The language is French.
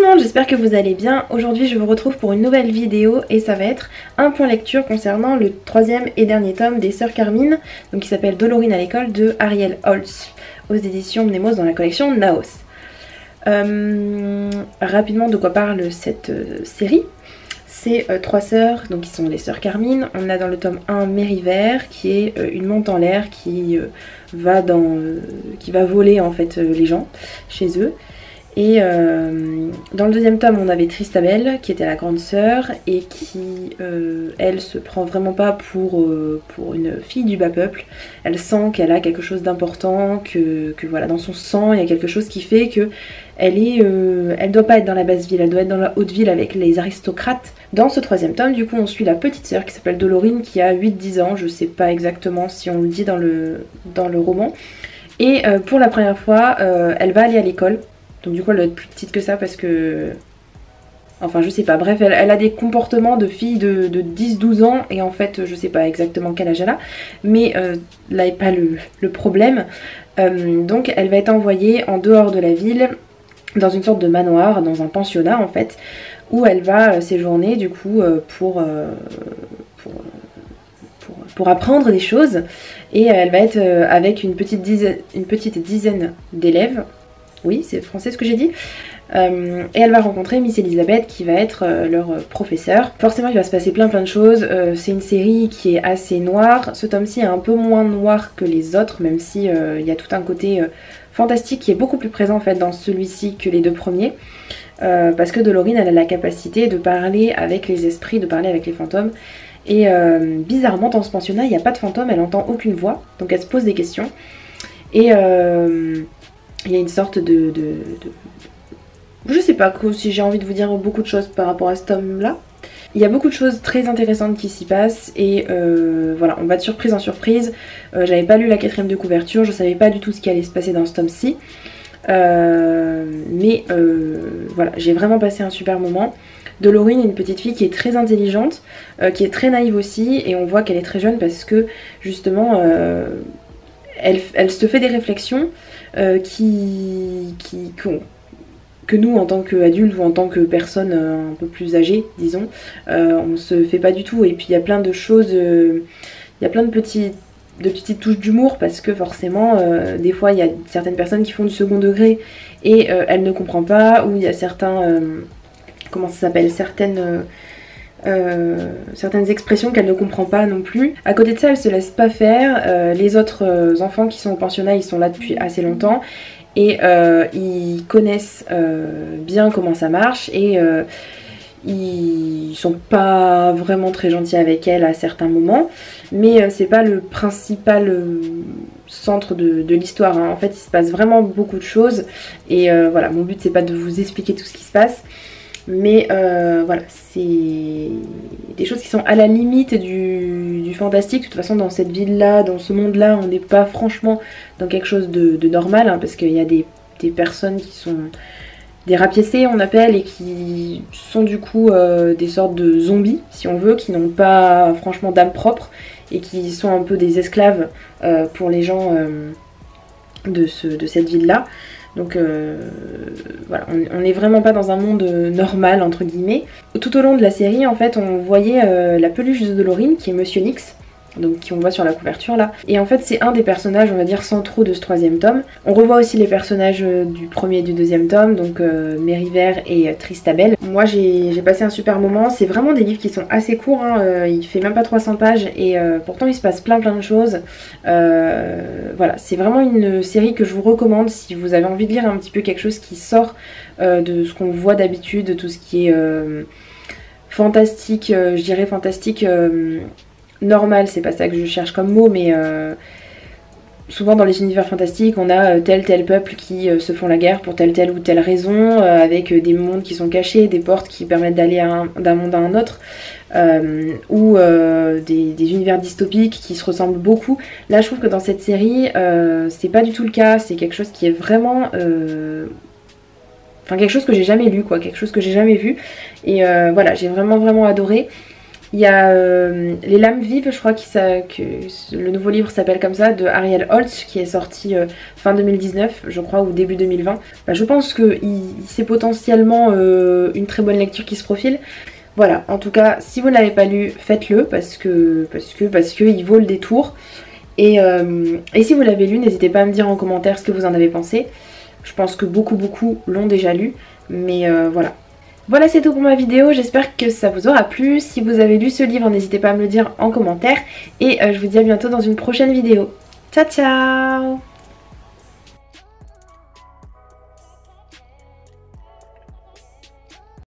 monde, j'espère que vous allez bien. Aujourd'hui je vous retrouve pour une nouvelle vidéo et ça va être un point lecture concernant le troisième et dernier tome des Sœurs Carmine, donc qui s'appelle Dolorine à l'école de Ariel Holz aux éditions Mnemos dans la collection Naos. Rapidement de quoi parle cette série. C'est trois sœurs, donc qui sont les sœurs Carmine. On a dans le tome 1 Mériver qui est une monte en l'air qui va voler en fait les gens chez eux. Et dans le deuxième tome on avait Tristabel qui était la grande sœur et qui elle se prend vraiment pas pour une fille du bas peuple. Elle sent qu'elle a quelque chose d'important, que voilà, dans son sang il y a quelque chose qui fait que elle doit pas être dans la basse ville, elle doit être dans la haute ville avec les aristocrates. Dans ce troisième tome du coup on suit la petite sœur qui s'appelle Dolorine qui a 8-10 ans, je sais pas exactement si on le dit dans le roman. Et pour la première fois elle va aller à l'école. Donc du coup elle doit être plus petite que ça parce que... Enfin je sais pas, bref elle a des comportements de fille de 10-12 ans et en fait je sais pas exactement quel âge elle a. Mais là n'est pas le problème. Donc elle va être envoyée en dehors de la ville dans une sorte de manoir, dans un pensionnat en fait, où elle va séjourner du coup pour apprendre des choses. Et elle va être avec une petite dizaine d'élèves. Oui, c'est français ce que j'ai dit. Et elle va rencontrer Miss Elisabeth qui va être leur professeur. Forcément il va se passer plein de choses. C'est une série qui est assez noire. Ce tome-ci est un peu moins noir que les autres, même si il y a tout un côté fantastique qui est beaucoup plus présent en fait dans celui-ci que les deux premiers. Parce que Dolorine elle a la capacité de parler avec les esprits, de parler avec les fantômes. Et bizarrement dans ce pensionnat il n'y a pas de fantôme, elle entend aucune voix. Donc elle se pose des questions. Et... il y a une sorte de... Je sais pas si j'ai envie de vous dire beaucoup de choses par rapport à ce tome là. Il y a beaucoup de choses très intéressantes qui s'y passent et voilà, on va de surprise en surprise. J'avais pas lu la 4ème de couverture, je savais pas du tout ce qui allait se passer dans ce tome-ci. Mais voilà, j'ai vraiment passé un super moment. Dolorine est une petite fille qui est très intelligente, qui est très naïve aussi et on voit qu'elle est très jeune parce que justement elle se fait des réflexions que nous en tant qu'adultes ou en tant que personnes un peu plus âgées disons, on se fait pas du tout. Et puis il y a plein de choses, il y a plein de petites touches d'humour parce que forcément des fois il y a certaines personnes qui font du second degré et elle ne comprend pas, ou il y a certains comment ça s'appelle, certaines expressions qu'elle ne comprend pas non plus. À côté de ça elle se laisse pas faire. Les autres enfants qui sont au pensionnat ils sont là depuis assez longtemps et ils connaissent bien comment ça marche et ils sont pas vraiment très gentils avec elle à certains moments, mais c'est pas le principal centre de l'histoire hein. En fait il se passe vraiment beaucoup de choses et voilà, mon but c'est pas de vous expliquer tout ce qui se passe, mais voilà, c'est des choses qui sont à la limite du fantastique. De toute façon dans cette ville là, dans ce monde là, on n'est pas franchement dans quelque chose de normal hein, parce qu'il y a des personnes qui sont des rapiécés on appelle, et qui sont du coup des sortes de zombies si on veut, qui n'ont pas franchement d'âme propre et qui sont un peu des esclaves pour les gens de cette ville là. Donc voilà, on n'est vraiment pas dans un monde normal entre guillemets. Tout au long de la série en fait on voyait la peluche de Dolorine qui est Monsieur Nix, donc qui on voit sur la couverture là. Et en fait c'est un des personnages on va dire centraux de ce troisième tome. On revoit aussi les personnages du premier et du deuxième tome, donc Mériver et Tristabel. Moi j'ai passé un super moment. C'est vraiment des livres qui sont assez courts hein. Il fait même pas 300 pages et pourtant il se passe plein de choses. Voilà, c'est vraiment une série que je vous recommande si vous avez envie de lire un petit peu quelque chose qui sort de ce qu'on voit d'habitude, de tout ce qui est fantastique, je dirais fantastique normal, c'est pas ça que je cherche comme mot, mais souvent dans les univers fantastiques on a tel peuple qui se font la guerre pour telle ou telle raison, avec des mondes qui sont cachés, des portes qui permettent d'aller d'un monde à un autre, ou des univers dystopiques qui se ressemblent beaucoup. Là je trouve que dans cette série c'est pas du tout le cas, c'est quelque chose qui est vraiment enfin quelque chose que j'ai jamais lu quoi, quelque chose que j'ai jamais vu, et voilà, j'ai vraiment adoré. Il y a Les Lames Vives, je crois que le nouveau livre s'appelle comme ça, de Ariel Holtz, qui est sorti fin 2019, je crois, ou début 2020. Bah, je pense que c'est potentiellement une très bonne lecture qui se profile. Voilà, en tout cas, si vous ne l'avez pas lu, faites-le parce que il vaut le détour. Et si vous l'avez lu, n'hésitez pas à me dire en commentaire ce que vous en avez pensé. Je pense que beaucoup l'ont déjà lu, mais voilà. Voilà, c'est tout pour ma vidéo, j'espère que ça vous aura plu. Si vous avez lu ce livre, n'hésitez pas à me le dire en commentaire. Et je vous dis à bientôt dans une prochaine vidéo. Ciao ciao!